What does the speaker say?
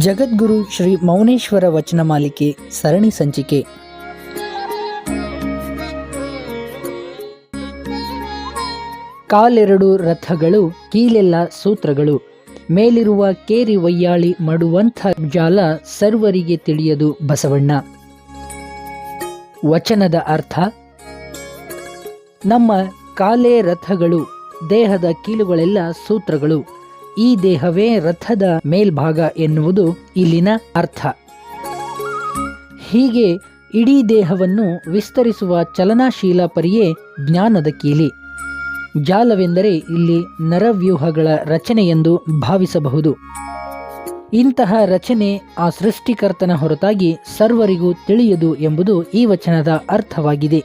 ಜಗದ್ಗುರು ಶ್ರೀ ಮೌನೇಶ್ವರ ವಚನ ಮಾಲಿಕೆ ಸರಣಿ ಸಂಚಿಕೆ. ಕಾಲೆರಡು ರಥಗಳು, ಕೀಲೆಲ್ಲ ಸೂತ್ರಗಳು, ಮೇಲಿರುವ ಕೇರಿ ವಯ್ಯಾಳಿ ಮಡುವಂಥ ಜಾಲ ಸರ್ವರಿಗೆ ತಿಳಿಯದು ಬಸವಣ್ಣ. ವಚನದ ಅರ್ಥ: ನಮ್ಮ ಕಾಲೇ ರಥಗಳು, ದೇಹದ ಕೀಲುಗಳೆಲ್ಲ ಸೂತ್ರಗಳು. ಈ ದೇಹವೇ ರಥದ ಮೇಲ್ಭಾಗ ಎನ್ನುವುದು ಇಲ್ಲಿನ ಅರ್ಥ. ಹೀಗೆ ಇಡೀ ದೇಹವನ್ನು ವಿಸ್ತರಿಸುವ ಚಲನಾಶೀಲ ಪರಿಯೇ ಜ್ಞಾನದ ಕೀಲಿ. ಜಾಲವೆಂದರೆ ಇಲ್ಲಿ ನರವ್ಯೂಹಗಳ ರಚನೆಯೆಂದು ಭಾವಿಸಬಹುದು. ಇಂತಹ ರಚನೆ ಆ ಸೃಷ್ಟಿಕರ್ತನ ಹೊರತಾಗಿ ಸರ್ವರಿಗೂ ತಿಳಿಯದು ಎಂಬುದು ಈ ವಚನದ ಅರ್ಥವಾಗಿದೆ.